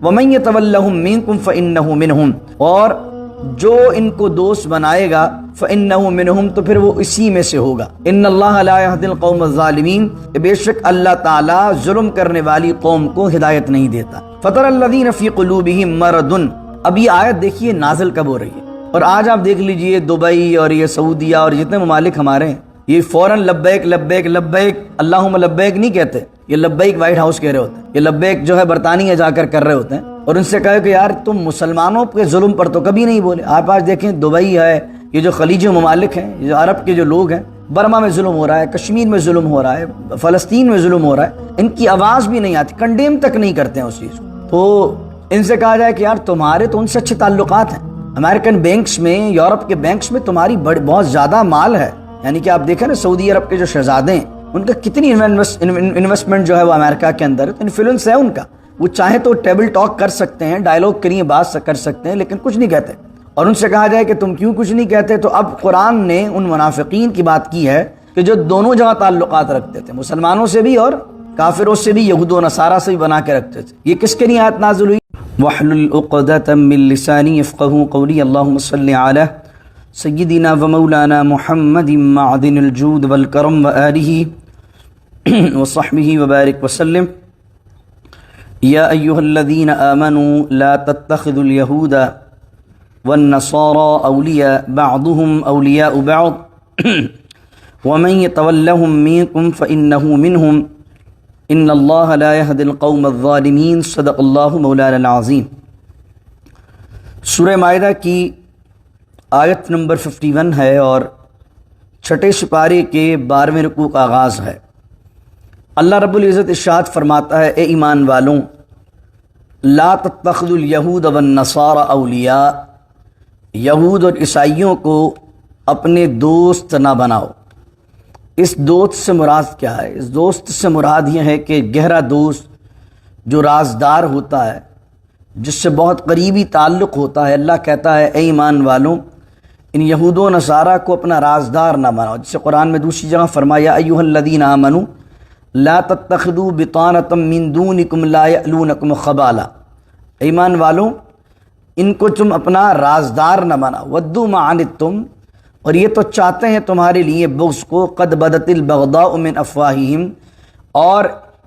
وَمَن يَتَوَلَّهُم مِّنكُم فَإِنَّهُ مِنْهُمْ، اور جو ان کو دوست بنائے گا فَإِنَّهُ مِنْهُمْ، تو پھر وہ اسی میں سے ہوگا۔ إِنَّ اللَّهَ لَا يَهْدِي الْقَوْمَ الظَّالِمِينَ، بے شک اللہ تعالیٰ ظلم کرنے والی قوم کو ہدایت نہیں دیتا۔ فَتَرَى الَّذِينَ فِي قُلُوبِهِم مَّرَضٌ، اب یہ آیت دیکھیے نازل کب ہو رہی ہے، اور آج آپ دیکھ لیجئے دبئی اور یہ سعودیہ اور جتنے ممالک ہمارے ہیں، یہ فوراً لبیک لبیک لبیک اللہم لبیک نہیں کہتے، یہ لبیک وائٹ ہاؤس کہہ رہے ہوتے ہیں، یہ لبیک جو ہے برطانیہ جا کر رہے ہوتے ہیں، اور ان سے کہے کہ یار تم مسلمانوں کے ظلم پر تو کبھی نہیں بولے۔ آپ آج دیکھیں دبئی ہے، یہ جو خلیجی ممالک ہیں، یہ جو عرب کے جو لوگ ہیں، برما میں ظلم ہو رہا ہے، کشمیر میں ظلم ہو رہا ہے، فلسطین میں ظلم ہو رہا ہے، ان کی آواز بھی نہیں آتی، کنڈیم تک نہیں کرتے ہیں اس چیز کو۔ تو ان سے کہا جائے کہ یار تمہارے تو ان سے اچھے تعلقات ہیں، امریکن بینکس میں، یورپ کے بینکس میں تمہاری بہت زیادہ مال ہے، یعنی کہ آپ دیکھیں نا سعودی عرب کے جو شہزادے ہیں ان کا کتنی انویسٹمنٹ جو ہے وہ امریکہ کے اندر ہے، تو انفلوئنس ہے ان کا، وہ چاہیں تو ٹیبل ٹاک کر سکتے ہیں، ڈائلاگ کریے، بات کر سکتے ہیں، لیکن کچھ نہیں کہتے۔ اور ان سے کہا جائے کہ تم کیوں کچھ نہیں کہتے، تو اب قرآن نے ان منافقین کی بات کی ہے کہ جو دونوں جگہ تعلقات رکھتے تھے، مسلمانوں سے بھی اور کافروں سے بھی، یہود و نصارہ سے بھی بنا کے رکھتے تھے۔ یہ کس کے لیے آیت نازل ہوئی؟ وَاحْلُلْ عُقْدَةً مِّن لِّسَانِي يَفْقَهُوا قَوْلِي اللهم صل على سيدنا ومولانا محمد معدن الجود والكرم وآله وصحبه وبارك وسلم يا أيها الذين آمنوا لا تتخذوا اليهود والنصارى أولياء بعضهم أولياء بعض ومن يتولهم منكم فإنه منهم إن الله لا يهدي القوم الظالمين صدق الله مولانا العظيم۔ سورہ مائدہ کی آیت نمبر 51 ہے اور چھٹے سپارے کے 12ویں رکوع کا آغاز ہے۔ اللہ رب العزت ارشاد فرماتا ہے، اے ایمان والوں، لا تتخذوا الیہود والنصارى اولیاء، یہود اور عیسائیوں کو اپنے دوست نہ بناؤ۔ اس دوست سے مراد کیا ہے؟ اس دوست سے مراد یہ ہے کہ گہرا دوست جو رازدار ہوتا ہے، جس سے بہت قریبی تعلق ہوتا ہے۔ اللہ کہتا ہے، اے ایمان والوں، ان یہود و نصارہ کو اپنا رازدار نہ بناؤ، جسے قرآن میں دوسری جگہ فرمایا، ایھا الذین آمنوا لا تتخذوا بطانة من دونکم لا یألونکم خبالا، ایمان والوں ان کو تم اپنا رازدار نہ بناؤ۔ ودوا ما عنتم، اور یہ تو چاہتے ہیں تمہارے لیے بغض کو، قد بدت البغضاء من افواہہم، اور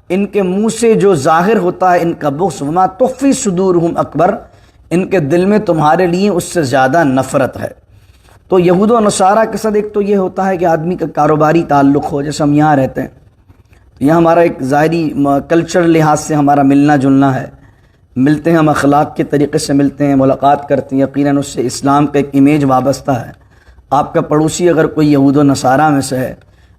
ان کے منہ سے جو ظاہر ہوتا ہے ان کا بغض، وما تخفی صدورہم اکبر، ان کے دل میں تمہارے لیے اس سے زیادہ نفرت ہے۔ تو یہود و نصارہ کے ساتھ ایک تو یہ ہوتا ہے کہ آدمی کا کاروباری تعلق ہو، جیسے ہم یہاں رہتے ہیں، یہاں ہمارا ایک ظاہری کلچر لحاظ سے ہمارا ملنا جلنا ہے، ملتے ہیں ہم اخلاق کے طریقے سے ملتے ہیں، ملاقات کرتے ہیں، یقیناً اس سے اسلام کا ایک امیج وابستہ ہے۔ آپ کا پڑوسی اگر کوئی یہود و نصارہ میں سے ہے،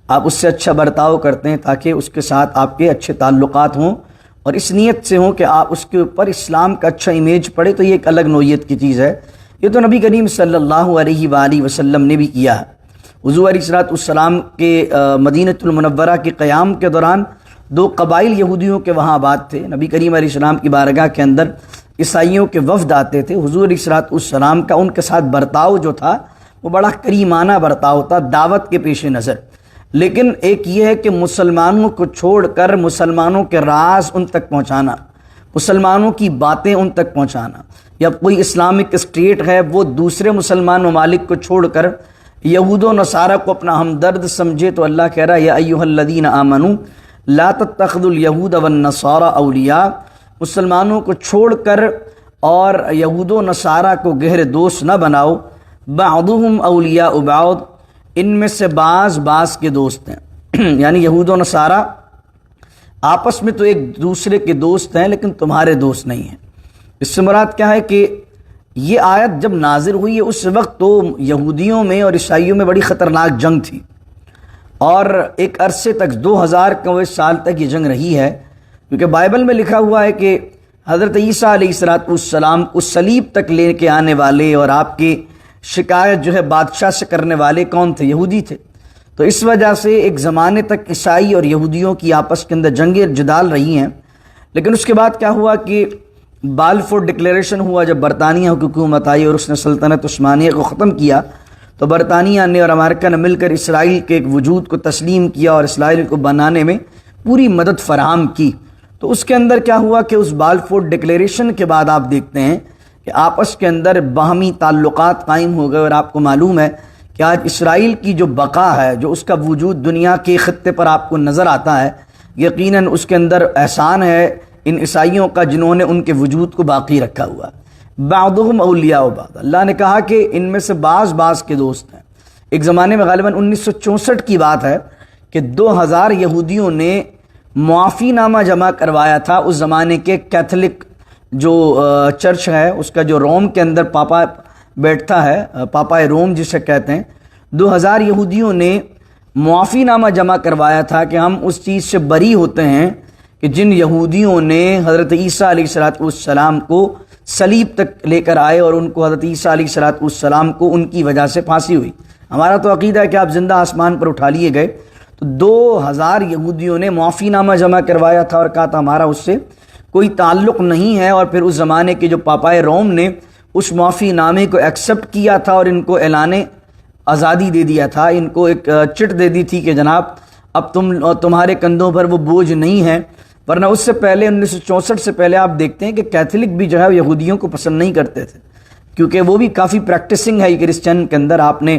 آپ اس سے اچھا برتاؤ کرتے ہیں تاکہ اس کے ساتھ آپ کے اچھے تعلقات ہوں، اور اس نیت سے ہوں کہ آپ اس کے اوپر اسلام کا اچھا امیج پڑے، تو یہ ایک الگ نوعیت کی چیز ہے۔ یہ تو نبی کریم صلی اللہ علیہ وآلہ وسلم نے بھی کیا ہے۔ حضور علیہ السلام کے مدینۃ المنورہ کے قیام کے دوران 2 قبائل یہودیوں کے وہاں آباد تھے۔ نبی کریم علیہ السلام کی بارگاہ کے اندر عیسائیوں کے وفد آتے تھے۔ حضور علیہ السلام کا ان کے ساتھ برتاؤ جو تھا وہ بڑا کریمانہ برتاؤ تھا، دعوت کے پیش نظر۔ لیکن ایک یہ ہے کہ مسلمانوں کو چھوڑ کر مسلمانوں کے راز ان تک پہنچانا، مسلمانوں کی باتیں ان تک پہنچانا، یا کوئی اسلامک اسٹیٹ ہے وہ دوسرے مسلمان ممالک کو چھوڑ کر یہود و نصارہ کو اپنا ہمدرد سمجھے، تو اللہ کہہ رہا ہے، یا ایھا الذین آمنوا لا تتخذوا الیہود والنصارى اولیاء، مسلمانوں کو چھوڑ کر اور یہود و نصارہ کو گہرے دوست نہ بناؤ، بعضهم اولیاء بعض، ان میں سے بعض کے دوست ہیں، یعنی یہود و نصارہ آپس میں تو ایک دوسرے کے دوست ہیں لیکن تمہارے دوست نہیں ہیں۔ اس سے مراد کیا ہے کہ یہ آیت جب نازل ہوئی ہے اس وقت تو یہودیوں میں اور عیسائیوں میں بڑی خطرناک جنگ تھی، اور ایک عرصے تک 2000 سال تک یہ جنگ رہی ہے، کیونکہ بائبل میں لکھا ہوا ہے کہ حضرت عیسیٰ علیہ السلام کو صلیب تک لے کے آنے والے اور آپ کی شکایت جو ہے بادشاہ سے کرنے والے کون تھے؟ یہودی تھے۔ تو اس وجہ سے ایک زمانے تک عیسائی اور یہودیوں کی آپس کے اندر جنگیں جدال رہی ہیں۔ لیکن اس کے بعد کیا ہوا کہ بالفور ڈکلیریشن ہوا، جب برطانیہ کی حکومت آئی اور اس نے سلطنت عثمانیہ کو ختم کیا، تو برطانیہ نے اور امریکہ نے مل کر اسرائیل کے ایک وجود کو تسلیم کیا اور اسرائیل کو بنانے میں پوری مدد فراہم کی۔ تو اس کے اندر کیا ہوا کہ اس بالفور ڈکلیریشن کے بعد آپ دیکھتے ہیں کہ آپس کے اندر باہمی تعلقات قائم ہو گئے، اور آپ کو معلوم ہے کہ آج اسرائیل کی جو بقا ہے، جو اس کا وجود دنیا کے خطے پر آپ کو نظر آتا ہے، یقیناً اس کے اندر احسان ہے ان عیسائیوں کا جنہوں نے ان کے وجود کو باقی رکھا ہوا۔ بعضهم اولیاء بعض، اللہ نے کہا کہ ان میں سے بعض کے دوست ہیں۔ ایک زمانے میں غالباً 1964 کی بات ہے کہ 2000 یہودیوں نے معافی نامہ جمع کروایا تھا اس زمانے کے کیتھولک جو چرچ ہے، اس کا جو روم کے اندر پاپا بیٹھتا ہے، پاپا روم جسے کہتے ہیں، 2000 یہودیوں نے معافی نامہ جمع کروایا تھا کہ ہم اس چیز سے بری ہوتے ہیں کہ جن یہودیوں نے حضرت عیسیٰ علیہ السلام کو صلیب تک لے کر آئے اور ان کو حضرت عیسیٰ علیہ السلام کو ان کی وجہ سے پھانسی ہوئی۔ ہمارا تو عقیدہ ہے کہ آپ زندہ آسمان پر اٹھا لیے گئے، تو 2000 یہودیوں نے معافی نامہ جمع کروایا تھا اور کہا تھا ہمارا اس سے کوئی تعلق نہیں ہے، اور پھر اس زمانے کے جو پاپائے روم نے اس معافی نامے کو ایکسیپٹ کیا تھا اور ان کو اعلان آزادی دے دیا تھا، ان کو ایک چٹ دے دی تھی کہ جناب اب تمہارے کندھوں پر وہ بوجھ نہیں ہے۔ ورنہ اس سے پہلے 1964 سے پہلے آپ دیکھتے ہیں کہ کیتھولک بھی جو ہے یہودیوں کو پسند نہیں کرتے تھے، کیونکہ وہ بھی کافی پریکٹسنگ ہے کرسچن کے اندر۔ آپ نے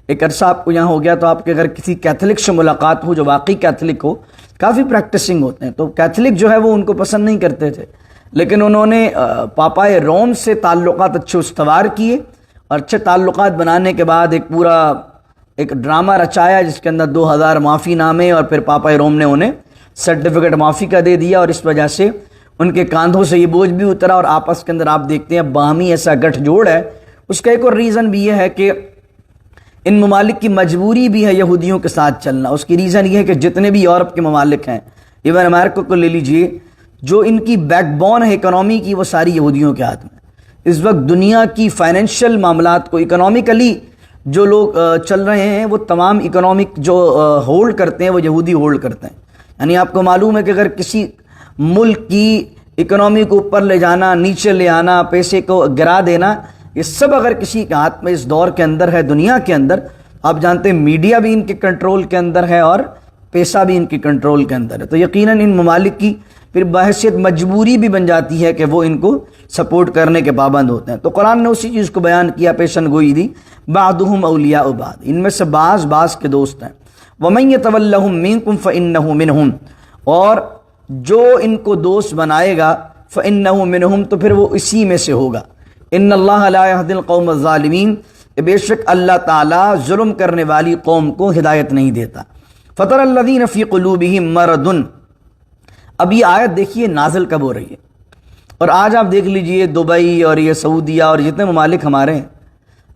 ایک عرصہ آپ کو یہاں ہو گیا تو آپ کے اگر کسی کیتھولک سے ملاقات ہو جو واقعی کیتھولک ہو، کافی پریکٹسنگ ہوتے ہیں، تو کیتھولک جو ہے وہ ان کو پسند نہیں کرتے تھے، لیکن انہوں نے پاپائے روم سے تعلقات اچھے استوار کیے، اور اچھے تعلقات بنانے کے بعد ایک پورا ایک ڈرامہ رچایا جس کے اندر 2000 معافی نامے، اور پھر پاپائے روم نے انہیں سرٹیفکیٹ معافی کا دے دیا، اور اس وجہ سے ان کے کاندھوں سے یہ بوجھ بھی اترا، اور آپس کے اندر آپ دیکھتے ہیں باہمی ایسا گٹھ جوڑ ہے۔ اس کا ایک اور ریزن بھی یہ ہے کہ ان ممالک کی مجبوری بھی ہے یہودیوں کے ساتھ چلنا۔ اس کی ریزن یہ ہے کہ جتنے بھی یورپ کے ممالک ہیں، ایون امریکہ کو لے لیجئے، جو ان کی بیک بون ہے اکنامی کی، وہ ساری یہودیوں کے ہاتھ میں۔ اس وقت دنیا کی فائنینشیل معاملات کو اکنامیکلی جو لوگ چل رہے ہیں، وہ تمام اکنامک جو ہولڈ کرتے ہیں وہ یہودی ہولڈ کرتے ہیں۔ یعنی آپ کو معلوم ہے کہ اگر کسی ملک کی اکنامی کو اوپر لے جانا، نیچے لے آنا، پیسے کو گرا دینا، یہ سب اگر کسی کے ہاتھ میں اس دور کے اندر ہے، دنیا کے اندر، آپ جانتے ہیں میڈیا بھی ان کے کنٹرول کے اندر ہے اور پیسہ بھی ان کی کنٹرول کے اندر ہے، تو یقیناً ان ممالک کی پھر بحیثیت مجبوری بھی بن جاتی ہے کہ وہ ان کو سپورٹ کرنے کے پابند ہوتے ہیں۔ تو قرآن نے اسی چیز کو بیان کیا، پیشن گوئی دی، بعضهم اولیاء بعض، ان میں سے بعض کے دوست ہیں۔ ومن یتولہم منکم فانہ منہم، اور جو ان کو دوست بنائے گا فانہ منہم، تو پھر وہ اسی میں سے ہوگا۔ ان اللہ لا یہدی القوم الظالمین، بے شک اللہ تعالیٰ ظلم کرنے والی قوم کو ہدایت نہیں دیتا۔ فطر الذین فی قلوبہم مرض، اب یہ آیت دیکھیے نازل کب ہو رہی ہے، اور آج آپ دیکھ لیجئے دبئی اور یہ سعودیہ اور جتنے ممالک ہمارے ہیں،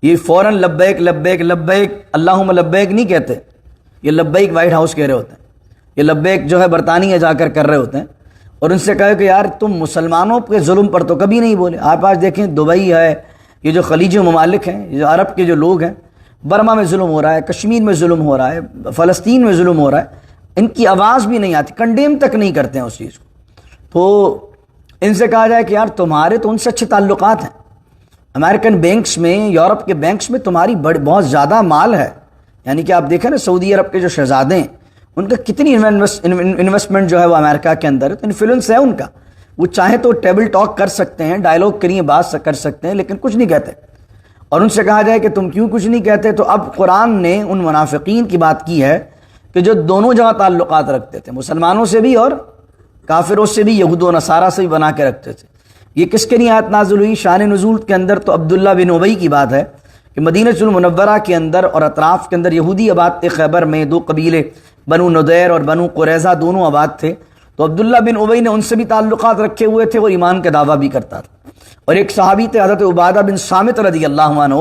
یہ فوراً لبیک لبیک لبیک اللہم لبیک نہیں کہتے، یہ لبیک وائٹ ہاؤس کہہ رہے ہوتے ہیں، یہ لبیک جو ہے برطانیہ جا کر رہے ہوتے ہیں، اور ان سے کہے کہ یار تم مسلمانوں کے ظلم پر تو کبھی نہیں بولے۔ آپ آج دیکھیں دبئی ہے، یہ جو خلیجی ممالک ہیں، یہ جو عرب کے جو لوگ ہیں، برما میں ظلم ہو رہا ہے، کشمیر میں ظلم ہو رہا ہے، فلسطین میں ظلم ہو رہا ہے، ان کی آواز بھی نہیں آتی، کنڈیم تک نہیں کرتے ہیں اس چیز کو۔ تو ان سے کہا جائے کہ یار تمہارے تو ان سے اچھے تعلقات ہیں، امریکن بینکس میں، یورپ کے بینکس میں تمہاری بہت زیادہ مال ہے، یعنی کہ آپ دیکھیں نا سعودی عرب کے جو شہزادے ہیں، ان کا کتنی انویسٹمنٹ جو ہے وہ امریکہ کے اندر ہے، تو انفلوئنس ہے ان کا، وہ چاہیں تو ٹیبل ٹاک کر سکتے ہیں، ڈائلاگ کریے، بات کر سکتے ہیں، لیکن کچھ نہیں کہتے۔ اور ان سے کہا جائے کہ تم کیوں کچھ نہیں کہتے، تو اب قرآن نے ان منافقین کی بات کی ہے کہ جو دونوں جگہ تعلقات رکھتے تھے، مسلمانوں سے بھی اور کافروں سے بھی، یہود و نصارہ سے بھی بنا کے رکھتے تھے۔ یہ کس کے لیے آیت نازل ہوئی؟ شان نزول کے اندر تو عبداللہ بن ابی کی بات ہے کہ مدینہ المنورہ کے اندر اور اطراف کے اندر یہودی آباد تھے، خیبر میں دو قبیلے، بنو نضیر اور بنو قریظہ، دونوں آباد تھے، تو عبداللہ بن ابی نے ان سے بھی تعلقات رکھے ہوئے تھے، اور ایمان کا دعویٰ بھی کرتا تھا۔ اور ایک صحابی تھے حضرت عبادہ بن صامت رضی اللہ عنہ،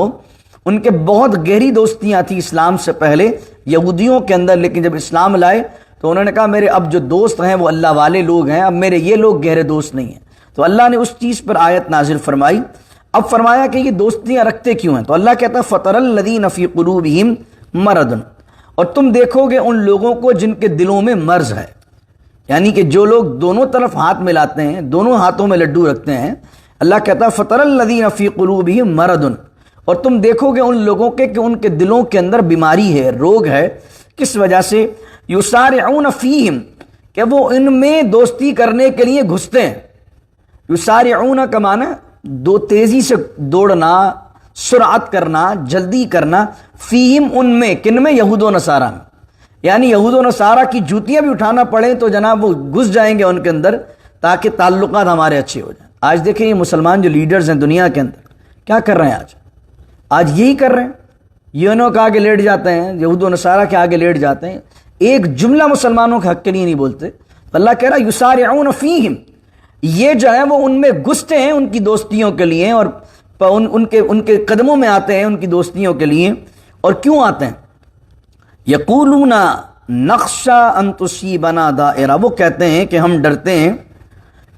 ان کے بہت گہری دوستیاں تھیں اسلام سے پہلے یہودیوں کے اندر، لیکن جب اسلام لائے تو انہوں نے کہا میرے اب جو دوست ہیں وہ اللہ والے لوگ ہیں، اب میرے یہ لوگ گہرے دوست نہیں ہیں۔ تو اللہ نے اس چیز پر آیت نازل فرمائی۔ اب فرمایا کہ یہ دوستیاں رکھتے کیوں ہیں، تو اللہ کہتا ہے فطر الذین فی قلوبہم مرض، اور تم دیکھو گے ان لوگوں کو جن کے دلوں میں مرض ہے، یعنی کہ جو لوگ دونوں طرف ہاتھ ملاتے ہیں، دونوں ہاتھوں میں لڈو رکھتے ہیں، اللہ کہتا ہے فطر الذین فی قلوبہم مرض، اور تم دیکھو گے ان لوگوں کے کہ ان کے دلوں کے اندر بیماری ہے، روگ ہے، کس وجہ سے؟ یسارعون فیہم، کہ وہ ان میں دوستی کرنے کے لیے گھستے ہیں. یسارعون کا معنی دو تیزی سے دوڑنا، سرعت کرنا، جلدی کرنا. فیہم ان میں، کن میں؟ یہود و نصارہ میں. یعنی یہود و نصارہ کی جوتیاں بھی اٹھانا پڑیں تو جناب وہ گھس جائیں گے ان کے اندر تاکہ تعلقات ہمارے اچھے ہو جائیں. آج دیکھیں یہ مسلمان جو لیڈرز ہیں دنیا کے اندر کیا کر رہے ہیں؟ آج یہی کر رہے ہیں. یونو کے آگے لیٹ جاتے ہیں، یہود و نصارہ کے آگے لیٹ جاتے ہیں، ایک جملہ مسلمانوں کے حق کے لیے نہیں بولتے. اللہ کہہ رہا ہے یسارعون فیہم، یہ جو ہے وہ ان میں گھستے ہیں ان کی دوستیوں کے لیے، اور ان کے قدموں میں آتے ہیں ان کی دوستیوں کے لیے. اور کیوں آتے ہیں؟ یقولون نخشی ان تصیبنا دائرہ، وہ کہتے ہیں کہ ہم ڈرتے ہیں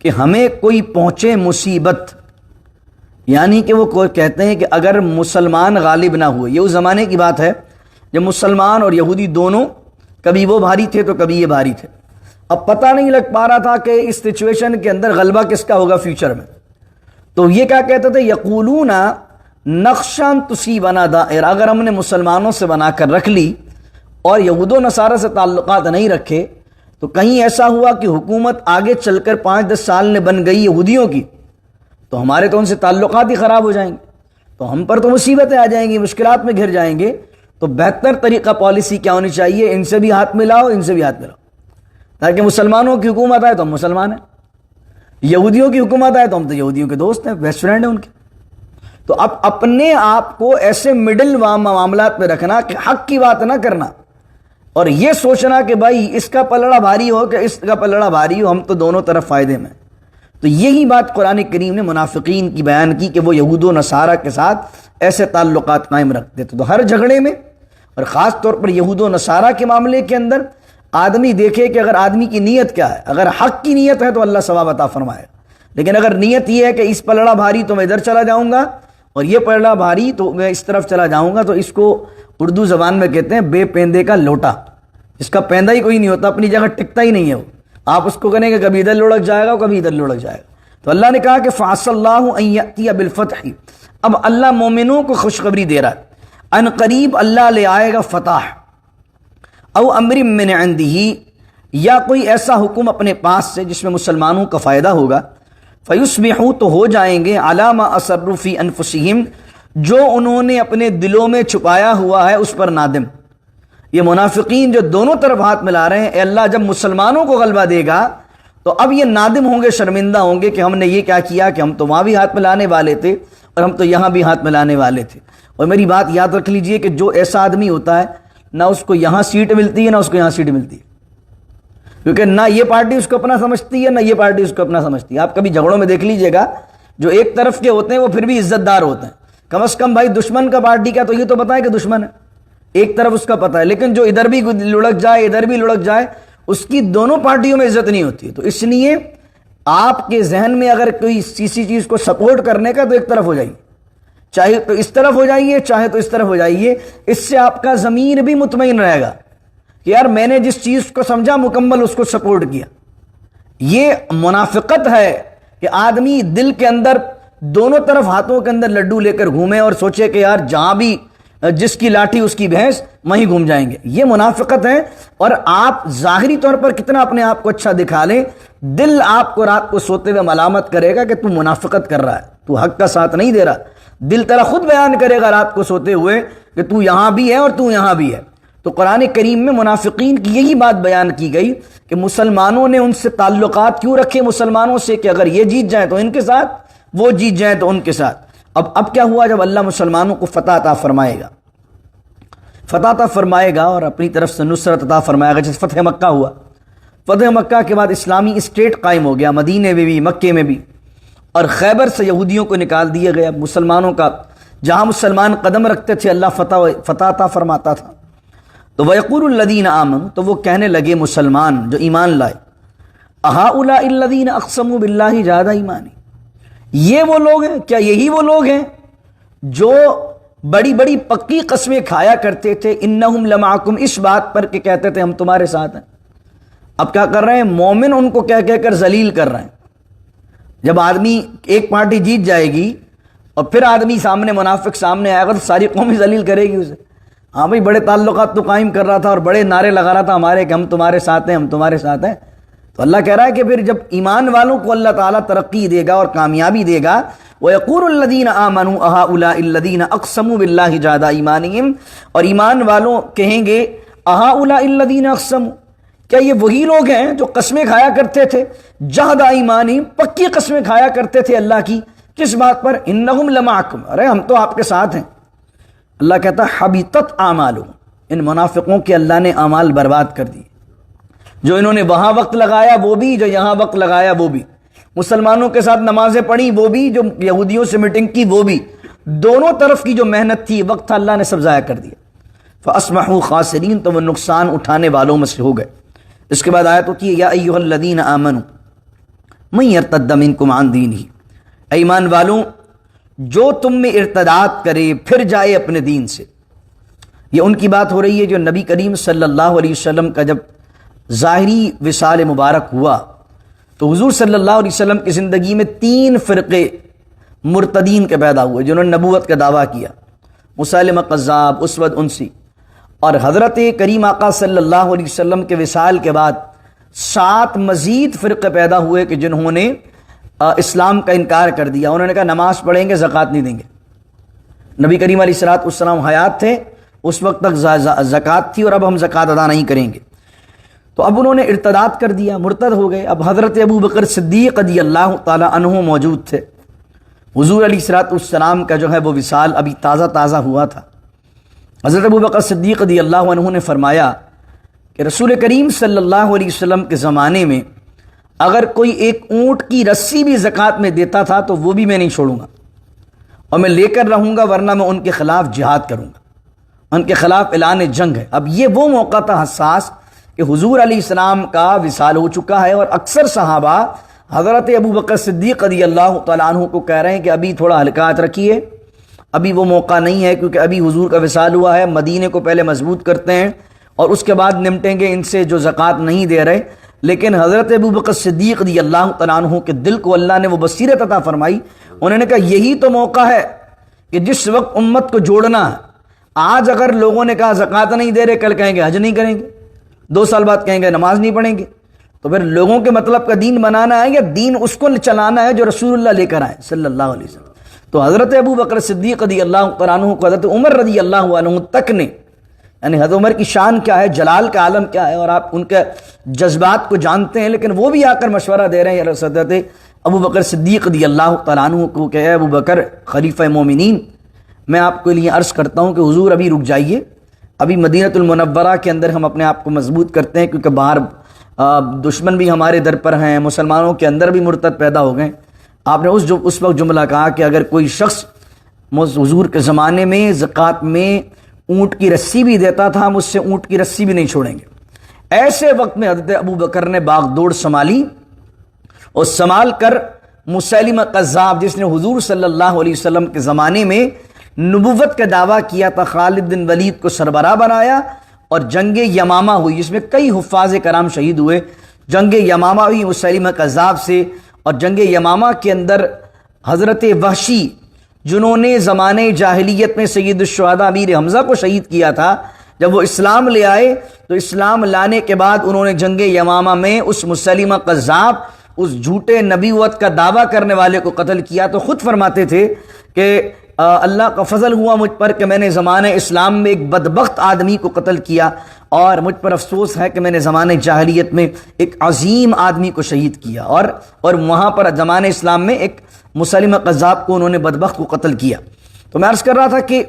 کہ ہمیں کوئی پہنچے مصیبت. یعنی کہ وہ کہتے ہیں کہ اگر مسلمان غالب نہ ہوئے. یہ اس زمانے کی بات ہے جب مسلمان اور یہودی دونوں، کبھی وہ بھاری تھے تو کبھی یہ بھاری تھے. اب پتہ نہیں لگ پا رہا تھا کہ اس سچویشن کے اندر غلبہ کس کا ہوگا فیوچر میں. تو یہ کیا کہتے تھے؟ یقولون نخشی ان تصیبنا دائرہ، اگر ہم نے مسلمانوں سے بنا کر رکھ لی اور یہود و نصارہ سے تعلقات نہیں رکھے تو کہیں ایسا ہوا کہ حکومت آگے چل کر 5-10 سال میں بن گئی یہودیوں کی، تو ہمارے تو ان سے تعلقات ہی خراب ہو جائیں گے، تو ہم پر تو مصیبتیں آ جائیں گی، مشکلات میں گھر جائیں گے. تو بہتر طریقہ پالیسی کیا ہونی چاہیے؟ ان سے بھی ہاتھ ملاؤ، ان سے بھی ہاتھ ملاؤ، تاکہ مسلمانوں کی حکومت آئے تو ہم مسلمان ہیں، یہودیوں کی حکومت آئے تو ہم تو یہودیوں کے دوست ہیں، بیسٹ فرینڈ ہیں ان کے. تو اب اپنے آپ کو ایسے مڈل معاملات میں رکھنا کہ حق کی بات نہ کرنا، اور یہ سوچنا کہ بھائی اس کا پلڑا بھاری ہو کہ اس کا پلڑا بھاری ہو، ہم تو دونوں طرف فائدے میں. تو یہی بات قرآن کریم نے منافقین کی بیان کی کہ وہ یہود و نصارہ کے ساتھ ایسے تعلقات قائم رکھتے تھے. تو ہر جھگڑے میں، اور خاص طور پر یہود و نصارہ کے معاملے کے اندر، آدمی دیکھے کہ اگر آدمی کی نیت کیا ہے. اگر حق کی نیت ہے تو اللہ ثواب عطا فرمائے، لیکن اگر نیت یہ ہے کہ اس پلڑا بھاری تو میں ادھر چلا جاؤں گا اور یہ پلڑا بھاری تو میں اس طرف چلا جاؤں گا، تو اس کو اردو زبان میں کہتے ہیں بے پیندے کا لوٹا. اس کا پیندہ ہی کوئی نہیں ہوتا، اپنی جگہ ٹکتا ہی نہیں ہے وہ. آپ اس کو کہیں کہ کبھی ادھر لڑک جائے گا کبھی ادھر لڑک جائے گا. تو اللہ نے کہا کہ فَعَسَى اللَّهُ أَن يَأْتِيَ بِالْفَتْحِ، اب اللہ مومنوں کو خوشخبری دے رہا ہے ان قریب اللہ لے آئے گا فتح. او امر من عنده، یا کوئی ایسا حکم اپنے پاس سے جس میں مسلمانوں کا فائدہ ہوگا. فَيُصْبِحُوا، تو ہو جائیں گے، عَلَى مَا أَسَرُّوا فِي أَنفُسِهِمْ، جو انہوں نے اپنے دلوں میں چھپایا ہوا ہے اس پر نادم. یہ منافقین جو دونوں طرف ہاتھ ملا رہے ہیں، اے اللہ جب مسلمانوں کو غلبہ دے گا تو اب یہ نادم ہوں گے، شرمندہ ہوں گے کہ ہم نے یہ کیا کیا کہ ہم تو وہاں بھی ہاتھ ملانے والے تھے اور ہم تو یہاں بھی ہاتھ ملانے والے تھے. اور میری بات یاد رکھ لیجئے کہ جو ایسا آدمی ہوتا ہے نہ اس کو یہاں سیٹ ملتی ہے نہ اس کو یہاں سیٹ ملتی ہے، کیونکہ نہ یہ پارٹی اس کو اپنا سمجھتی ہے نہ یہ پارٹی اس کو اپنا سمجھتی ہے. آپ کبھی جھگڑوں میں دیکھ لیجئے گا جو ایک طرف کے ہوتے ہیں وہ پھر بھی عزت دار ہوتے ہیں. کم از کم بھائی دشمن کا پارٹی کا تو یہ تو بتائیں کہ دشمن ہے، ایک طرف اس کا پتہ ہے، لیکن جو ادھر بھی لڑک جائے ادھر بھی لڑک جائے اس کی دونوں پارٹیوں میں عزت نہیں ہوتی. تو اس لیے آپ کے ذہن میں اگر کوئی کسی چیز کو سپورٹ کرنے کا تو ایک طرف ہو جائیے، چاہے تو اس طرف ہو جائیے چاہے تو اس طرف ہو جائیے. اس سے آپ کا ضمیر بھی مطمئن رہے گا کہ یار میں نے جس چیز کو سمجھا مکمل اس کو سپورٹ کیا. یہ منافقت ہے کہ آدمی دل کے اندر دونوں طرف ہاتھوں کے اندر لڈو لے کر گھومے اور سوچے کہ یار جہاں بھی جس کی لاٹھی اس کی بھینس وہیں گھوم جائیں گے. یہ منافقت ہے. اور آپ ظاہری طور پر کتنا اپنے آپ کو اچھا دکھا لیں، دل آپ کو رات کو سوتے ہوئے ملامت کرے گا کہ تو منافقت کر رہا ہے، تو حق کا ساتھ نہیں دے رہا. دل تیرا خود بیان کرے گا رات کو سوتے ہوئے کہ تو یہاں بھی ہے اور تو یہاں بھی ہے. تو قرآن کریم میں منافقین کی یہی بات بیان کی گئی کہ مسلمانوں نے ان سے تعلقات کیوں رکھے، مسلمانوں سے، کہ اگر یہ جیت جائیں تو ان کے ساتھ، وہ جیت جائیں تو ان کے ساتھ. اب کیا ہوا؟ جب اللہ مسلمانوں کو فتح عطا فرمائے گا، فتح عطا فرمائے گا اور اپنی طرف سے نصرت عطا فرمائے گا، جیسے فتح مکہ ہوا. فتح مکہ کے بعد اسلامی اسٹیٹ قائم ہو گیا، مدینے میں بھی مکے میں بھی، اور خیبر سے یہودیوں کو نکال دیا گیا. مسلمانوں کا جہاں مسلمان قدم رکھتے تھے اللہ فتح عطا فرماتا تھا. تو وَيَقُولُ الَّذِينَ آمَنُوا، تو وہ کہنے لگے مسلمان جو ایمان لائے، أَهَؤُلَاءِ الَّذِينَ أَقْسَمُوا بِاللَّهِ جَهْدَ أَيْمَانِهِمْ، یہ وہ لوگ ہیں، کیا یہی وہ لوگ ہیں جو بڑی بڑی پکی قسمیں کھایا کرتے تھے، انہم لمعکم، اس بات پر کہ کہتے تھے ہم تمہارے ساتھ ہیں. اب کیا کر رہے ہیں؟ مومن ان کو کہہ کر ذلیل کر رہے ہیں. جب آدمی ایک پارٹی جیت جائے گی اور پھر آدمی سامنے، منافق سامنے آئے گا تو ساری قوم ذلیل کرے گی اسے. ہاں بھائی بڑے تعلقات تو قائم کر رہا تھا اور بڑے نعرے لگا رہا تھا ہمارے کہ ہم تمہارے ساتھ ہیں ہم تمہارے ساتھ ہیں. تو اللہ کہہ رہا ہے کہ پھر جب ایمان والوں کو اللہ تعالیٰ ترقی دے گا اور کامیابی دے گا، وَيَقُولُ الَّذِينَ آمَنُوا أَهَؤُلَاءِ الَّذِينَ أَقْسَمُوا بِاللَّهِ جَهْدَ أَيْمَانِهِمْ، اور ایمان والوں کہیں گے أَهَؤُلَاءِ الَّذِينَ أَقْسَمُوا، کیا یہ وہی لوگ ہیں جو قسمیں کھایا کرتے تھے، جہد ایمانہم، پکی قسمیں کھایا کرتے تھے اللہ کی، کس بات پر؟ انہم لمعکم، ارے ہم تو آپ کے ساتھ ہیں۔ اللہ کہتا ہے حبیطت اعمالہم، ان منافقوں کے اللہ نے اعمال برباد کر دی، جو انہوں نے وہاں وقت لگایا وہ بھی، جو یہاں وقت لگایا وہ بھی، مسلمانوں کے ساتھ نمازیں پڑھی وہ بھی، جو یہودیوں سے میٹنگ کی وہ بھی، دونوں طرف کی جو محنت تھی، وقت تھا، اللہ نے سب ضائع کر دیا۔ فاصبحوا خاسرین، تو وہ نقصان اٹھانے والوں میں سے ہو گئے۔ اس کے بعد آیت ہوتی ہے یا ایھا الذین آمنوا من یرتد منکم عن دینہ، ایمان والوں جو تم میں ارتداد کرے، پھر جائے اپنے دین سے۔ یہ ان کی بات ہو رہی ہے جو نبی کریم صلی اللہ علیہ وسلم کا جب ظاہری وصال مبارک ہوا تو حضور صلی اللہ علیہ وسلم کی زندگی میں 3 فرقے مرتدین کے پیدا ہوئے جنہوں نے نبوت کا دعویٰ کیا، مسیلمہ قذاب، اسود انسی، اور حضرت کریم آقا صلی اللہ علیہ وسلم کے وصال کے بعد 7 مزید فرقے پیدا ہوئے کہ جنہوں نے اسلام کا انکار کر دیا۔ انہوں نے کہا نماز پڑھیں گے، زکوٰۃ نہیں دیں گے۔ نبی کریم علیہ الصلوۃ والسلام حیات تھے، اس وقت تک زکوٰۃ تھی، اور اب ہم زکوٰۃ ادا نہیں کریں گے۔ تو اب انہوں نے ارتداد کر دیا، مرتد ہو گئے۔ اب حضرت ابو بکر صدیق رضی اللہ تعالی عنہ موجود تھے۔ حضور علیہ الصلوۃ والسلام کا جو ہے وہ وصال ابھی تازہ تازہ ہوا تھا۔ حضرت ابو بکر صدیق رضی اللہ عنہ نے فرمایا کہ رسول کریم صلی اللہ علیہ وسلم کے زمانے میں اگر کوئی ایک اونٹ کی رسی بھی زکوٰۃ میں دیتا تھا تو وہ بھی میں نہیں چھوڑوں گا، اور میں لے کر رہوں گا، ورنہ میں ان کے خلاف جہاد کروں گا، ان کے خلاف اعلان جنگ ہے۔ اب یہ وہ موقع تھا حساس کہ حضور علیہ السلام کا وصال ہو چکا ہے، اور اکثر صحابہ حضرت ابو بکر صدیق رضی اللہ تعالیٰ عنہ کو کہہ رہے ہیں کہ ابھی تھوڑا حلقات رکھیے، ابھی وہ موقع نہیں ہے، کیونکہ ابھی حضور کا وصال ہوا ہے، مدینے کو پہلے مضبوط کرتے ہیں اور اس کے بعد نمٹیں گے ان سے جو زکوٰۃ نہیں دے رہے۔ لیکن حضرت ابو بکر صدیق رضی اللہ تعالیٰ عنہ کے دل کو اللہ نے وہ بصیرت عطا فرمائی، انہوں نے کہا یہی تو موقع ہے کہ جس وقت امت کو جوڑنا ہے۔ آج اگر لوگوں نے کہا زکوٰۃ نہیں دے رہے، کل کہیں گے حج نہیں کریں گے، 2 سال بعد کہیں گے نماز نہیں پڑھیں گے، تو پھر لوگوں کے مطلب کا دین بنانا ہے یا دین اس کو چلانا ہے جو رسول اللہ لے کر آئے صلی اللہ علیہ وسلم۔ تو حضرت ابو بکر صدیق رضی اللہ تعالیٰ عنہ کو حضرت عمر رضی اللہ عنہ تک نے، یعنی حضرت عمر کی شان کیا ہے، جلال کا عالم کیا ہے، اور آپ ان کے جذبات کو جانتے ہیں، لیکن وہ بھی آ کر مشورہ دے رہے ہیں حضرت ابو بکر صدیق رضی اللہ تعالیٰ عنہ کو کہ اے ابو بکر خلیفہ مومنین، میں آپ کے لیے عرض کرتا ہوں کہ حضور ابھی رک جائیے، ابھی مدینۃ المنورہ کے اندر ہم اپنے آپ کو مضبوط کرتے ہیں، کیونکہ باہر دشمن بھی ہمارے در پر ہیں، مسلمانوں کے اندر بھی مرتد پیدا ہو گئے۔ آپ نے اس وقت جملہ کہا کہ اگر کوئی شخص حضور کے زمانے میں زکوٰۃ میں اونٹ کی رسی بھی دیتا تھا، ہم اس سے اونٹ کی رسی بھی نہیں چھوڑیں گے۔ ایسے وقت میں حضرت ابو بکر نے باغ دوڑ سنبھالی، اور سنبھال کر مسیلمہ قذاب، جس نے حضور صلی اللہ علیہ وسلم کے زمانے میں نبوت کا دعویٰ کیا تھا، خالد بن ولید کو سربراہ بنایا، اور جنگ یمامہ ہوئی جس میں کئی حفاظ کرام شہید ہوئے۔ جنگ یمامہ ہوئی مسیلمہ قذاب سے، اور جنگ یمامہ کے اندر حضرت وحشی جنہوں نے زمانے جاہلیت میں سید الشہداء امیر حمزہ کو شہید کیا تھا، جب وہ اسلام لے آئے تو اسلام لانے کے بعد انہوں نے جنگ یمامہ میں اس مسیلمہ قذاب، اس جھوٹے نبوت کا دعویٰ کرنے والے کو قتل کیا۔ تو خود فرماتے تھے کہ اللہ کا فضل ہوا مجھ پر کہ میں نے زمانہ اسلام میں ایک بدبخت آدمی کو قتل کیا، اور مجھ پر افسوس ہے کہ میں نے زمانہ جاہلیت میں ایک عظیم آدمی کو شہید کیا، اور وہاں پر زمانہ اسلام میں ایک مسیلمہ قذاب کو انہوں نے بدبخت کو قتل کیا۔ تو میں عرض کر رہا تھا کہ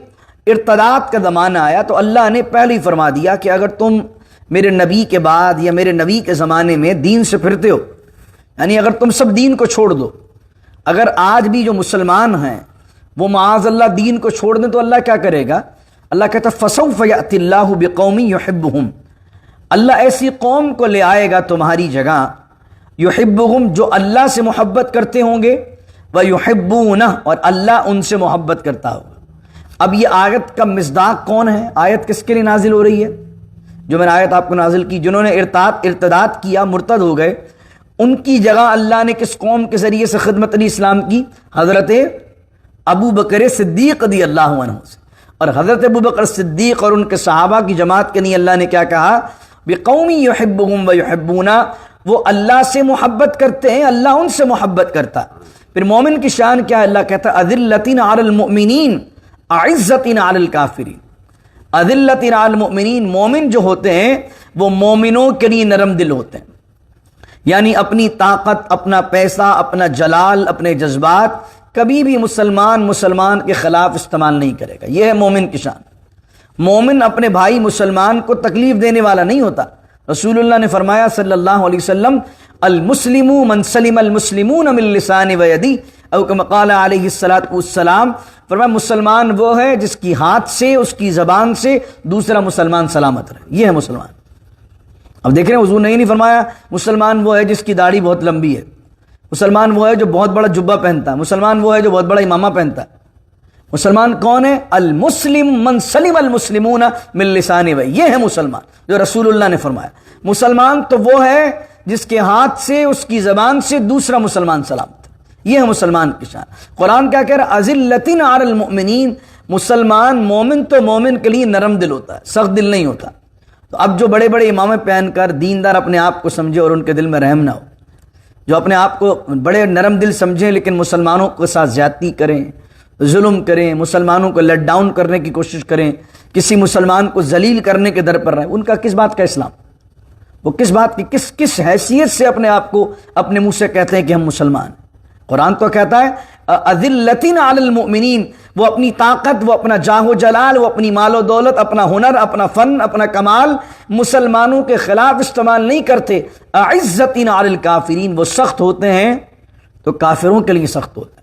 ارتداد کا زمانہ آیا تو اللہ نے پہلے ہی فرما دیا کہ اگر تم میرے نبی کے بعد یا میرے نبی کے زمانے میں دین سے پھرتے ہو، یعنی اگر تم سب دین کو چھوڑ دو، اگر آج بھی جو مسلمان ہیں وہ معاذ اللہ دین کو چھوڑ دیں تو اللہ کیا کرے گا؟ اللہ کہتا ہے فَسَوْفَ يَأْتِ اللَّهُ بِقَوْمٍ يُحِبُّهُمْ، اللہ ایسی قوم کو لے آئے گا تمہاری جگہ، يُحِبُّهُمْ، جو اللہ سے محبت کرتے ہوں گے، وَيُحِبُّونَهُ، اور اللہ ان سے محبت کرتا ہوگا۔ اب یہ آیت کا مصداق کون ہے؟ آیت کس کے لیے نازل ہو رہی ہے؟ جو میں نے آیت آپ کو نازل کی، جنہوں نے ارتداد کیا، مرتد ہو گئے، ان کی جگہ اللہ نے کس قوم کے ذریعے سے خدمت اسلام کی؟ حضرت ابو بکر صدیق رضی اللہ عنہ سے۔ اور حضرت ابو بکر صدیق اور ان کے صحابہ کی جماعت کے لیے اللہ نے کیا کہا؟ بِقَوْمٍ يُحِبُّهُمْ وَيُحِبُّونَ، وہ اللہ سے محبت کرتے ہیں، اللہ ان سے محبت کرتا ہے۔ پھر مومن کی شان کیا ہے؟ اللہ کہتا ہے اذلۃ علی المؤمنین اعزۃ علی الکافرین۔ اذلۃ علی المؤمنین، مومن جو ہوتے ہیں وہ مومنوں کے لیے نرم دل ہوتے ہیں، یعنی اپنی طاقت، اپنا پیسہ، اپنا جلال، اپنے جذبات کبھی بھی مسلمان کے خلاف استعمال نہیں کرے گا۔ یہ ہے مومن کی شان۔ مومن اپنے بھائی مسلمان کو تکلیف دینے والا نہیں ہوتا۔ رسول اللہ نے فرمایا صلی اللہ علیہ وسلم المسلم من سلم المسلمون من لسان و یدی، او کما قال علیہ الصلوۃ والسلام، فرمایا مسلمان وہ ہے جس کی ہاتھ سے، اس کی زبان سے دوسرا مسلمان سلامت رہے۔ یہ ہے مسلمان۔ اب دیکھ رہے ہیں حضور نے نہیں فرمایا مسلمان وہ ہے جس کی داڑھی بہت لمبی ہے، مسلمان وہ ہے جو بہت بڑا جبہ پہنتا ہے، مسلمان وہ ہے جو بہت بڑا امامہ پہنتا ہے۔ مسلمان کون ہے؟ المسلم من سلم المسلمون من لسان و، یہ ہے مسلمان جو رسول اللہ نے فرمایا۔ مسلمان تو وہ ہے جس کے ہاتھ سے، اس کی زبان سے دوسرا مسلمان سلامت ہے۔ یہ ہے مسلمان کی شان۔ قرآن کیا کہہ رہا ہے؟ اذلۃ علی المؤمنین، مسلمان مومن تو مومن کے لیے نرم دل ہوتا ہے، سخت دل نہیں ہوتا۔ تو اب جو بڑے بڑے امامے پہن کر دیندار اپنے آپ کو سمجھے اور ان کے دل میں رحم نہ ہو، جو اپنے آپ کو بڑے نرم دل سمجھیں لیکن مسلمانوں کے ساتھ زیادتی کریں، ظلم کریں، مسلمانوں کو لیٹ ڈاؤن کرنے کی کوشش کریں، کسی مسلمان کو ذلیل کرنے کے در پر رہیں، ان کا کس بات کا اسلام؟ وہ کس بات کی، کس حیثیت سے اپنے آپ کو اپنے منہ سے کہتے ہیں کہ ہم مسلمان ہیں؟ قرآن تو کہتا ہے اذلۃ علی المؤمنین، وہ اپنی طاقت، وہ اپنا جاہ و جلال، وہ اپنی مال و دولت، اپنا ہنر، اپنا فن، اپنا کمال مسلمانوں کے خلاف استعمال نہیں کرتے۔ اعزۃ علی الکافرین، وہ سخت ہوتے ہیں تو کافروں کے لیے سخت ہوتے ہیں،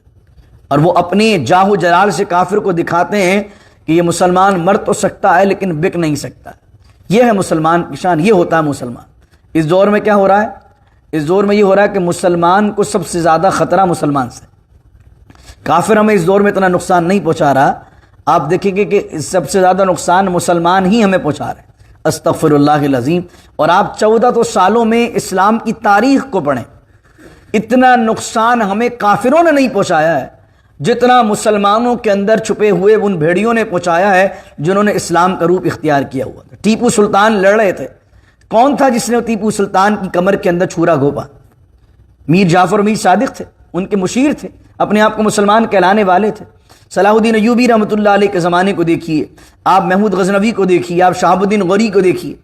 اور وہ اپنے جاہ و جلال سے کافر کو دکھاتے ہیں کہ یہ مسلمان مر تو سکتا ہے لیکن بک نہیں سکتا۔ یہ ہے مسلمان کی شان، یہ ہوتا ہے مسلمان۔ اس دور میں کیا ہو رہا ہے؟ اس دور میں یہ ہو رہا ہے کہ مسلمان کو سب سے زیادہ خطرہ مسلمان سے، کافر ہمیں اس دور میں اتنا نقصان نہیں پہنچا رہا۔ آپ دیکھیں گے کہ سب سے زیادہ نقصان مسلمان ہی ہمیں پہنچا رہے ہیں، استغفر اللہ العظیم۔ اور آپ 1400 سالوں میں اسلام کی تاریخ کو پڑھیں، اتنا نقصان ہمیں کافروں نے نہیں پہنچایا ہے جتنا مسلمانوں کے اندر چھپے ہوئے ان بھیڑیوں نے پہنچایا ہے جنہوں نے اسلام کا روپ اختیار کیا ہوا تھا۔ ٹیپو سلطان لڑ رہے تھے، کون تھا جس نے ٹیپو سلطان کی کمر کے اندر چھرا گھونپا؟ میر جعفر میر صادق تھے، ان کے مشیر تھے، اپنے آپ کو مسلمان کہلانے والے تھے۔ صلاح الدین ایوبی رحمۃ اللہ علیہ کے زمانے کو دیکھیے، آپ محمود غزنوی کو دیکھیے، آپ شہاب الدین غوری کو دیکھیے،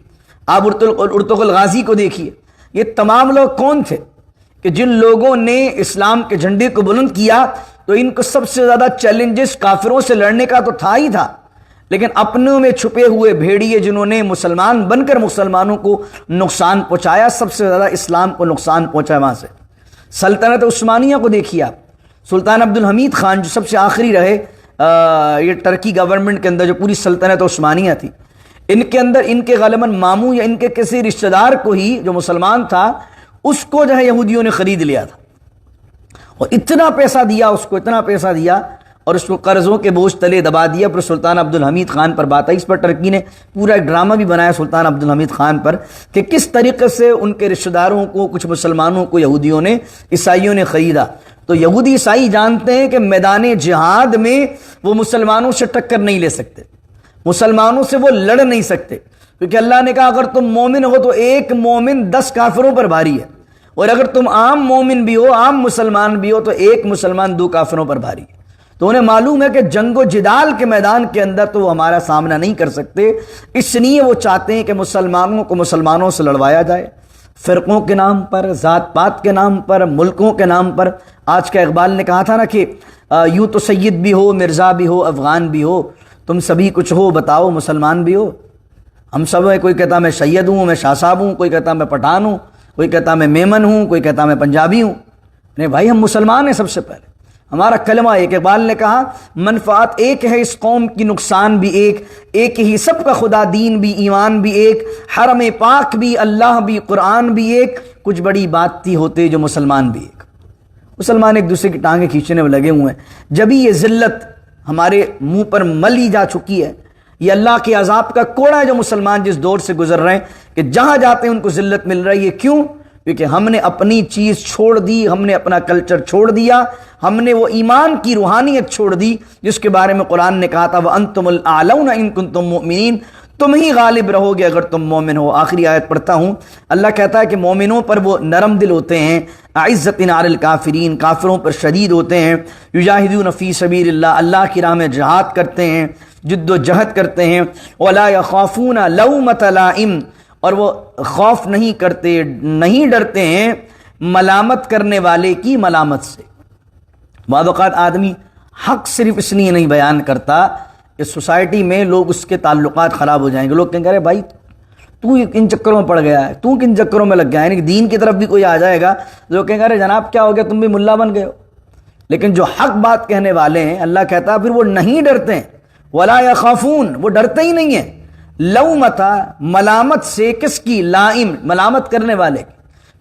آپ ارطغرل غازی کو دیکھیے۔ یہ تمام لوگ کون تھے کہ جن لوگوں نے اسلام کے جھنڈے کو بلند کیا؟ تو ان کو سب سے زیادہ چیلنجز کافروں سے لڑنے کا تو تھا ہی تھا، لیکن اپنوں میں چھپے ہوئے بھیڑیے جنہوں نے مسلمان بن کر مسلمانوں کو نقصان پہنچایا، سب سے زیادہ اسلام کو نقصان پہنچا وہاں سے۔ سلطنت عثمانیہ کو دیکھیے آپ، سلطان عبدالحمید خان جو سب سے آخری رہے یہ ٹرکی گورنمنٹ کے اندر جو پوری سلطنت عثمانیہ تھی، ان کے اندر ان کے غالباً ماموں یا ان کے کسی رشتہ دار کو ہی جو مسلمان تھا اس کو جو ہے یہودیوں نے خرید لیا تھا، اور اتنا پیسہ دیا اس کو، اتنا پیسہ دیا اور اس کو قرضوں کے بوجھ تلے دبا دیا۔ پر سلطان عبدالحمید خان پر بات آئی، اس پر ٹرکی نے پورا ایک ڈرامہ بھی بنایا سلطان عبدالحمید خان پر کہ کس طریقے سے ان کے رشتہ داروں کو، کچھ مسلمانوں کو یہودیوں نے، عیسائیوں نے خریدا۔ تو یہودی عیسائی جانتے ہیں کہ میدان جہاد میں وہ مسلمانوں سے ٹکر نہیں لے سکتے، مسلمانوں سے وہ لڑ نہیں سکتے، کیونکہ اللہ نے کہا اگر تم مومن ہو تو ایک مومن 10 کافروں پر بھاری ہے، اور اگر تم عام مومن بھی ہو، عام مسلمان بھی ہو، تو ایک مسلمان 2 کافروں پر بھاری ہے۔ تو انہیں معلوم ہے کہ جنگ و جدال کے میدان کے اندر تو وہ ہمارا سامنا نہیں کر سکتے، اس لیے وہ چاہتے ہیں کہ مسلمانوں کو مسلمانوں سے لڑوایا جائے، فرقوں کے نام پر، ذات پات کے نام پر، ملکوں کے نام پر۔ آج کا اقبال نے کہا تھا نا کہ یوں تو سید بھی ہو، مرزا بھی ہو، افغان بھی ہو، تم سبھی کچھ ہو، بتاؤ مسلمان بھی ہو۔ ہم سب ہیں، کوئی کہتا میں سید ہوں، میں شاہ صاحب ہوں، کوئی کہتا میں پٹھان ہوں، کوئی کہتا میں میمن ہوں، کوئی کہتا میں پنجابی ہوں۔ نہیں بھائی، ہم مسلمان ہیں سب سے پہلے، ہمارا کلمہ ایک۔ اقبال نے کہا منفعت ایک ہے اس قوم کی، نقصان بھی ایک، ایک ہی سب کا خدا، دین بھی ایمان بھی ایک، حرم پاک بھی اللہ بھی قرآن بھی ایک، کچھ بڑی بات تھی ہوتے جو مسلمان بھی ایک۔ مسلمان ایک دوسرے کی ٹانگیں کھینچنے میں لگے ہوئے ہیں، جب ہی یہ ذلت ہمارے منہ پر ملی جا چکی ہے، یہ اللہ کے عذاب کا کوڑا ہے جو مسلمان جس دور سے گزر رہے ہیں کہ جہاں جاتے ہیں ان کو ذلت مل رہی ہے۔ کیوں؟ کیونکہ ہم نے اپنی چیز چھوڑ دی، ہم نے اپنا کلچر چھوڑ دیا، ہم نے وہ ایمان کی روحانیت چھوڑ دی جس کے بارے میں قرآن نے کہا تھا وَأَنْتُمُ الْأَعْلَوْنَ إِن كُنتُم مُؤْمِنِينَ، تم ہی غالب رہو گے اگر تم مومن ہو۔ آخری آیت پڑھتا ہوں، اللہ کہتا ہے کہ مومنوں پر وہ نرم دل ہوتے ہیں، عزت علی الکافرین، کافروں پر شدید ہوتے ہیں، یجاہدون فی سبیل اللہ، اللہ کی راہ میں جہاد کرتے ہیں، جد و جہد کرتے ہیں، ولا یخافون لومۃ لائم، اور وہ خوف نہیں کرتے، نہیں ڈرتے ہیں ملامت کرنے والے کی ملامت سے۔ بعض اوقات آدمی حق صرف اس لیے نہیں بیان کرتا کہ سوسائٹی میں لوگ اس کے تعلقات خراب ہو جائیں گے، لوگ کہیں گے ارے بھائی تو ان چکروں میں پڑ گیا ہے، تو کن چکروں میں لگ گیا ہے، یعنی دین کی طرف بھی کوئی آ جائے گا جو کہیں گے ارے جناب کیا ہو گیا، تم بھی ملا بن گئے ہو۔ لیکن جو حق بات کہنے والے ہیں، اللہ کہتا ہے پھر وہ نہیں ڈرتے ہیں، ولا یخافون، وہ ڈرتے ہی نہیں ہیں، لومۃ، ملامت سے، کس کی؟ لائم، ملامت کرنے والے کی۔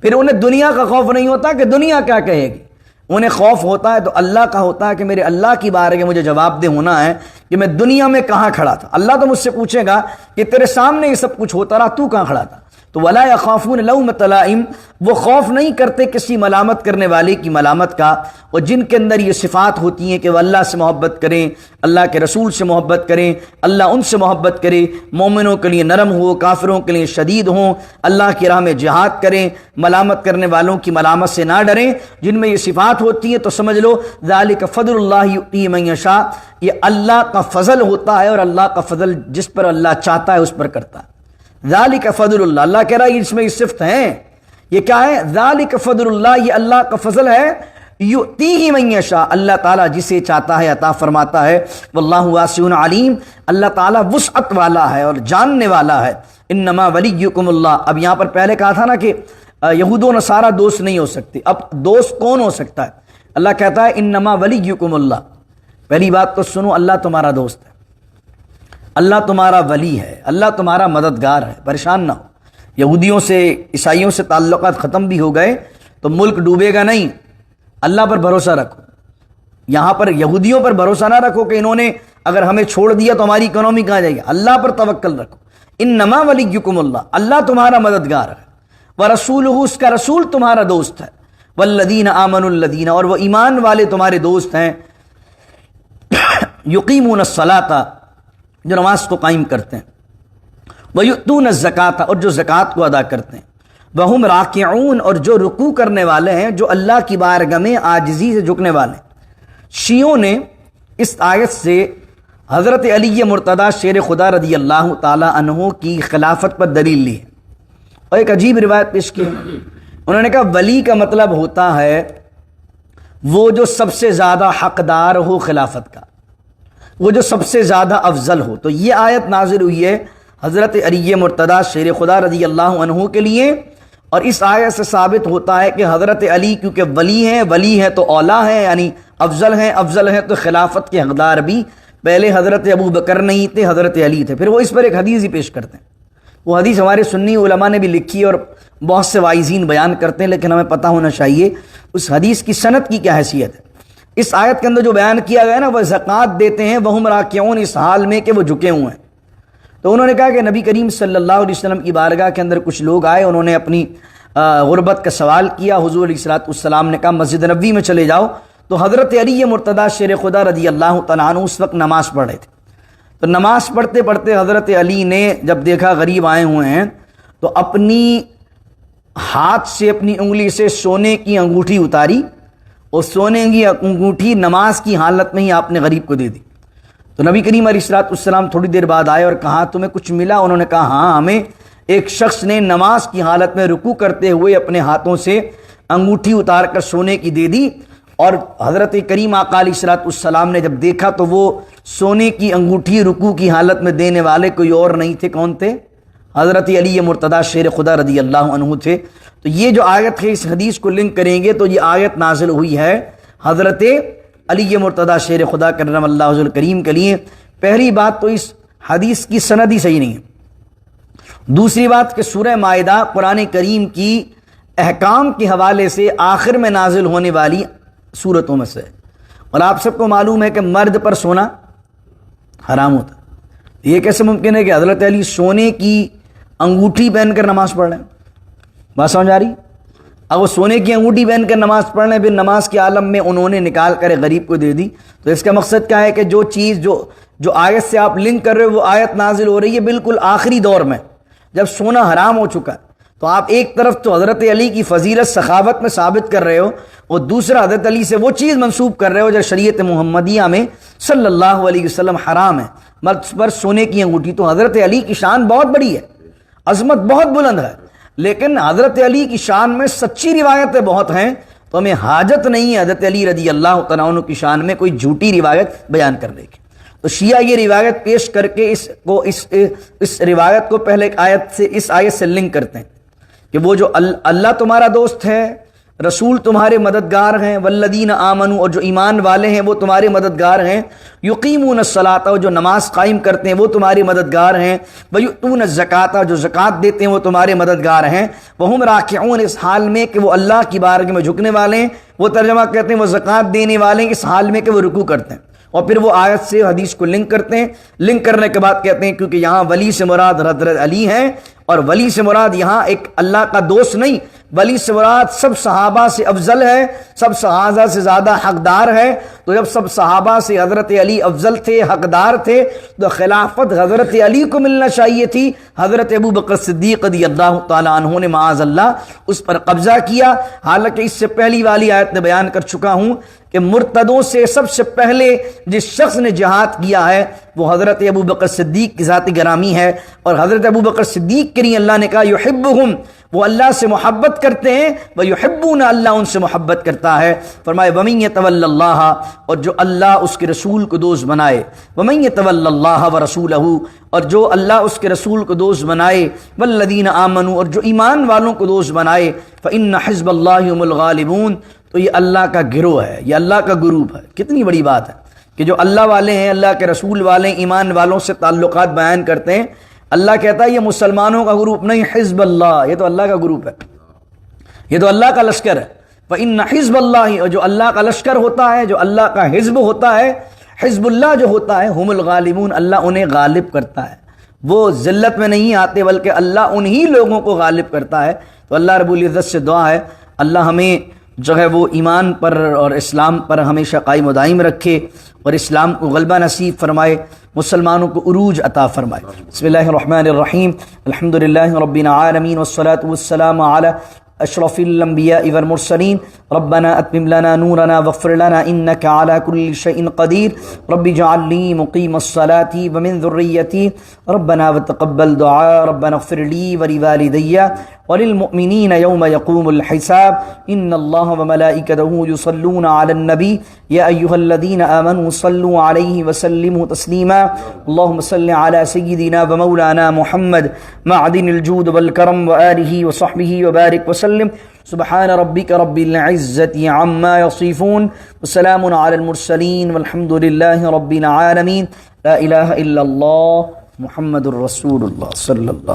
پھر انہیں دنیا کا خوف نہیں ہوتا کہ دنیا کیا کہے گی، انہیں خوف ہوتا ہے تو اللہ کا ہوتا ہے کہ میرے اللہ کی بارگاہ مجھے جواب دہ ہونا ہے کہ میں دنیا میں کہاں کھڑا تھا۔ اللہ تو مجھ سے پوچھے گا کہ تیرے سامنے یہ سب کچھ ہوتا رہا، تو کہاں کھڑا تھا؟ تو ولا یخافون لومۃ لائم، وہ خوف نہیں کرتے کسی ملامت کرنے والے کی ملامت کا۔ اور جن کے اندر یہ صفات ہوتی ہیں کہ وہ اللہ سے محبت کریں، اللہ کے رسول سے محبت کریں، اللہ ان سے محبت کرے، مومنوں کے لیے نرم ہو، کافروں کے لیے شدید ہوں، اللہ کی راہ میں جہاد کریں، ملامت کرنے والوں کی ملامت سے نہ ڈریں، جن میں یہ صفات ہوتی ہیں تو سمجھ لو ذالک فضل اللہ یؤتی من یشاء، یہ اللہ کا فضل ہوتا ہے، اور اللہ کا فضل جس پر اللہ چاہتا ہے اس پر کرتا ہے۔ ذالک فضل اللہ، اللہ کہہ رہا ہے اس میں یہ صفت ہیں، یہ کیا ہے؟ ذالک فضل اللہ، یہ اللہ کا فضل ہے، یؤتیہ من یشاء، اللہ تعالیٰ جسے چاہتا ہے عطا فرماتا ہے، واللہ واسع علیم، اللہ تعالیٰ وسعت والا ہے اور جاننے والا ہے۔ انما ولیکم اللہ، اب یہاں پر پہلے کہا تھا نا کہ یہود و نصارہ دوست نہیں ہو سکتے، اب دوست کون ہو سکتا ہے؟ اللہ کہتا ہے انما ولیکم اللہ۔ پہلی بات تو سنو، اللہ تمہارا دوست ہے، اللہ تمہارا ولی ہے، اللہ تمہارا مددگار ہے، پریشان نہ ہو۔ یہودیوں سے، عیسائیوں سے تعلقات ختم بھی ہو گئے تو ملک ڈوبے گا نہیں، اللہ پر بھروسہ رکھو۔ یہاں پر یہودیوں پر بھروسہ نہ رکھو کہ انہوں نے اگر ہمیں چھوڑ دیا تو ہماری اکنومی کہاں جائے گی، اللہ پر توکل رکھو۔ انما ولیکم اللہ، اللہ تمہارا مددگار ہے، ورسولہ، اس کا رسول تمہارا دوست ہے، والذین آمنوا الذین، اور وہ ایمان والے تمہارے دوست ہیں، یقیمون الصلاۃ، جو نماز کو قائم کرتے ہیں، وَيُؤْتُونَ الزَّكَاةَ، اور جو زکوٰۃ کو ادا کرتے ہیں، وَهُمْ رَاكِعُونَ، اور جو رکوع کرنے والے ہیں، جو اللہ کی بارگاہ میں عاجزی سے جھکنے والے ہیں۔ شیعوں نے اس آیت سے حضرت علی مرتضیٰ شیر خدا رضی اللہ تعالی عنہ کی خلافت پر دلیل لی ہے، اور ایک عجیب روایت پیش کی۔ انہوں نے کہا ولی کا مطلب ہوتا ہے وہ جو سب سے زیادہ حقدار ہو خلافت کا، وہ جو سب سے زیادہ افضل ہو۔ تو یہ آیت نازل ہوئی ہے حضرت علی مرتضیٰ شیر خدا رضی اللہ عنہ کے لیے، اور اس آیت سے ثابت ہوتا ہے کہ حضرت علی کیونکہ ولی ہیں تو اولا ہیں، یعنی افضل ہیں تو خلافت کے حقدار بھی پہلے حضرت ابو بکر نہیں تھے، حضرت علی تھے۔ پھر وہ اس پر ایک حدیث ہی پیش کرتے ہیں، وہ حدیث ہمارے سنی علماء نے بھی لکھی اور بہت سے واعظین بیان کرتے ہیں، لیکن ہمیں پتہ ہونا چاہیے اس حدیث کی سند کی کیا حیثیت ہے۔ اس آیت کے اندر جو بیان کیا گیا نا، وہ زکوٰۃ دیتے ہیں، وہم راکعون، اس حال میں کہ وہ جھکے ہوئے ہیں۔ تو انہوں نے کہا کہ نبی کریم صلی اللہ علیہ وسلم کی بارگاہ کے اندر کچھ لوگ آئے، انہوں نے اپنی غربت کا سوال کیا، حضور علیہ السلام نے کہا مسجد نبوی میں چلے جاؤ، تو حضرت علی مرتضیٰ شیر خدا رضی اللہ تعالیٰ عنہ اس وقت نماز پڑھ رہے تھے۔ تو نماز پڑھتے پڑھتے حضرت علی نے جب دیکھا غریب آئے ہوئے ہیں تو اپنی ہاتھ سے، اپنی انگلی سے سونے کی انگوٹھی اتاری، اور سونے کی انگوٹھی نماز کی حالت میں ہی آپ نے غریب کو دے دی۔ تو نبی کریم علیہ السلام تھوڑی دیر بعد آئے اور کہا تمہیں کچھ ملا؟ انہوں نے کہا ہاں، ہمیں ایک شخص نے نماز کی حالت میں رکوع کرتے ہوئے اپنے ہاتھوں سے انگوٹھی اتار کر سونے کی دے دی، اور حضرت کریم آقا علیہ السلام نے جب دیکھا تو وہ سونے کی انگوٹھی رکوع کی حالت میں دینے والے کوئی اور نہیں تھے، کون تھے؟ حضرت علی مرتضیٰ شیر خدا رضی اللہ عنہ تھے۔ تو یہ جو آیت ہے، اس حدیث کو لنک کریں گے تو یہ آیت نازل ہوئی ہے حضرت علی مرتضیٰ شیر خدا کرم اللہ وجہ الکریم کے لیے۔ پہلی بات تو اس حدیث کی سند ہی صحیح نہیں ہے۔ دوسری بات کہ سورہ مائدہ قرآن کریم کی احکام کے حوالے سے آخر میں نازل ہونے والی صورتوں میں سے، اور آپ سب کو معلوم ہے کہ مرد پر سونا حرام ہوتا۔ یہ کیسے ممکن ہے کہ حضرت علی سونے کی انگوٹھی پہن کر نماز پڑھ رہے ہیں؟ بات سمجھ آ رہی؟ اب وہ سونے کی انگوٹھی پہن کر نماز پڑھ رہے ہیں، پھر نماز کے عالم میں انہوں نے نکال کر غریب کو دے دی، تو اس کا مقصد کیا ہے کہ جو چیز جو آیت سے آپ لنک کر رہے ہو وہ آیت نازل ہو رہی ہے بالکل آخری دور میں جب سونا حرام ہو چکا ہے، تو آپ ایک طرف تو حضرت علی کی فضیلت سخاوت میں ثابت کر رہے ہو اور دوسرا حضرت علی سے وہ چیز منسوب کر رہے ہو جو شریعت محمدیہ میں صلی اللہ علیہ وسلم حرام ہے، مرد پر سونے کی انگوٹھی۔ تو حضرت علی کی شان بہت بڑی ہے، عظمت بہت بلند ہے، لیکن حضرت علی کی شان میں سچی روایتیں بہت ہیں، تو ہمیں حاجت نہیں ہے حضرت علی رضی اللہ تعالیٰ عنہ کی شان میں کوئی جھوٹی روایت بیان کرنے کی۔ تو شیعہ یہ روایت پیش کر کے اس روایت کو پہلے اس آیت سے لنک کرتے ہیں کہ وہ جو اللہ تمہارا دوست ہے، رسول تمہارے مددگار ہیں، والذین آمنوا اور جو ایمان والے ہیں وہ تمہارے مددگار ہیں، یقیمون الصلاۃ اور جو نماز قائم کرتے ہیں وہ تمہارے مددگار ہیں، ویؤتون الزکاۃ جو زکوٰۃ دیتے ہیں وہ تمہارے مددگار ہیں، وہم راکعون اس حال میں کہ وہ اللہ کی بارگاہ میں جھکنے والے ہیں، وہ ترجمہ کہتے ہیں وہ زکوٰۃ دینے والے ہیں اس حال میں کہ وہ رکوع کرتے ہیں، اور پھر وہ آیت سے حدیث کو لنک کرتے ہیں، لنک کرنے کے بعد کہتے ہیں کیونکہ یہاں ولی سے مراد حضرت علی ہیں، اور ولی سے مراد یہاں ایک اللہ کا دوست نہیں، ولی سے مراد سب صحابہ سے افضل ہے، سب صحابہ سے زیادہ حقدار ہے، تو جب سب صحابہ سے حضرت علی افضل تھے، حقدار تھے، تو خلافت حضرت علی کو ملنا چاہیے تھی۔ حضرت ابو بکر صدیق رضی اللہ تعالیٰ عنہ نے معاذ اللہ اس پر قبضہ کیا، حالانکہ اس سے پہلی والی آیت میں بیان کر چکا ہوں کہ مرتدوں سے سب سے پہلے جس شخص نے جہاد کیا ہے وہ حضرت ابو بکر صدیق کی ذات گرامی ہے، اور حضرت ابو بکر صدیق کے لیے اللہ نے کہا یحبہم، وہ اللہ سے محبت کرتے ہیں، ویحبون اللہ ان سے محبت کرتا ہے۔ فرمائے ومن یتول اللہ اور جو اللہ اس کے رسول کو دوست بنائے، ومن یتول اللہ ورسولہ اور جو اللہ اس کے رسول کو دوست بنائے، والذین آمنوا اور جو ایمان والوں کو دوست بنائے، فإن حزب اللہ هم الغالبون تو یہ اللہ کا گروہ ہے، یہ اللہ کا گروپ ہے۔ کتنی بڑی بات ہے کہ جو اللہ والے ہیں، اللہ کے رسول والے، ایمان والوں سے تعلقات بیان کرتے ہیں، اللہ کہتا ہے یہ مسلمانوں کا گروپ نہیں، حزب اللہ، یہ تو اللہ کا گروپ ہے، یہ تو اللہ کا لشکر ہے۔ فإن حزب اللہ اور جو اللہ کا لشکر ہوتا ہے، جو اللہ کا حزب ہوتا ہے، حزب اللہ جو ہوتا ہے، ہم الغالبون اللہ انہیں غالب کرتا ہے، وہ ذلت میں نہیں آتے بلکہ اللہ انہی لوگوں کو غالب کرتا ہے۔ تو اللہ رب العزت سے دعا ہے اللہ ہمیں جو ہے وہ ایمان پر اور اسلام پر ہمیشہ قائم و دائم رکھے اور اسلام کو غلبہ نصیب فرمائے، مسلمانوں کو عروج عطا فرمائے۔ بسم اللہ الرحمن الرحیم، الحمدللہ رب العالمین والصلاة والسلام علی اشرف الانبیاء والمرسلین، ربنا اتمم لنا نورنا واغفر لنا انک علی کل شیء قدیر، رب اجعل لی مقیم الصلاة ومن ذریتی، ربنا وتقبل دعاء، ربنا اغفر لی ولوالدی وللمؤمنین یوم یقوم الحساب، ان اللہ وملائکته یصلون علی النبی یا ایہا الذین آمنوا صلوا علیہ وسلموا تسلیما، اللہم صل علی سیدنا ومولانا محمد معدن الجود والکرم وآلہ وصحبہ وبارک وسلم، سبحان ربک رب العزت عما یصفون وسلام علی المرسلین والحمد للہ رب العالمین، لا الہ الا اللہ محمد الرسول اللہ صلی اللہ